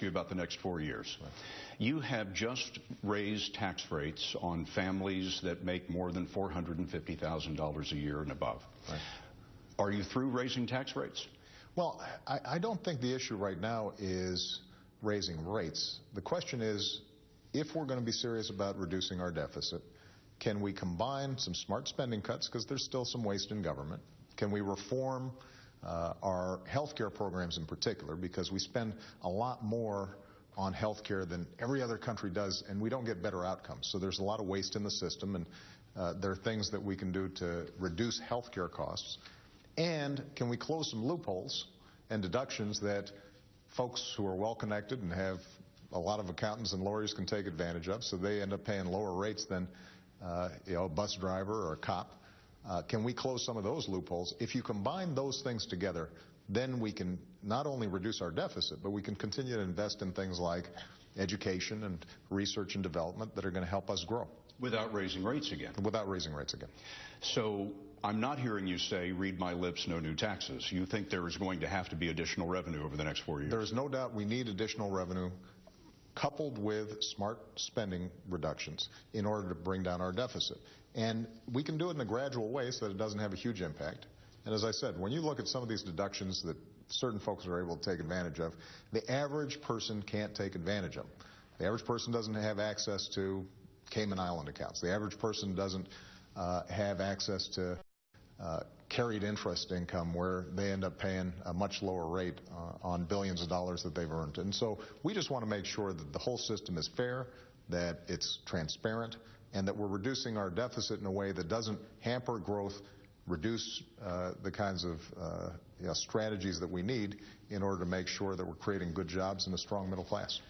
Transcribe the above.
You about the next 4 years. You have just raised tax rates on families that make more than $450,000 a year and above. Right. Are you through raising tax rates? Well, I don't think the issue right now is raising rates. The question is, if we're going to be serious about reducing our deficit, can we combine some smart spending cuts, because there's still some waste in government? Can we reform our health care programs in particular, because we spend a lot more on health care than every other country does, and we don't get better outcomes. So there's a lot of waste in the system, and there are things that we can do to reduce health care costs. And can we close some loopholes and deductions that folks who are well-connected and have a lot of accountants and lawyers can take advantage of, so they end up paying lower rates than a bus driver or a cop? Can we close some of those loopholes? If you combine those things together, then we can not only reduce our deficit, but we can continue to invest in things like education and research and development that are going to help us grow. Without raising rates again? Without raising rates again. So I'm not hearing you say, read my lips, no new taxes. You think there is going to have to be additional revenue over the next 4 years? There is no doubt we need additional revenue coupled with smart spending reductions in order to bring down our deficit. And we can do it in a gradual way so that it doesn't have a huge impact. And as I said, when you look at some of these deductions that certain folks are able to take advantage of, the average person can't take advantage of them. The average person doesn't have access to Cayman Island accounts. The average person doesn't have access to carried interest income, where they end up paying a much lower rate on billions of dollars that they've earned. And so we just want to make sure that the whole system is fair, that it's transparent, and that we're reducing our deficit in a way that doesn't hamper growth, reduce the kinds of strategies that we need in order to make sure that we're creating good jobs and a strong middle class.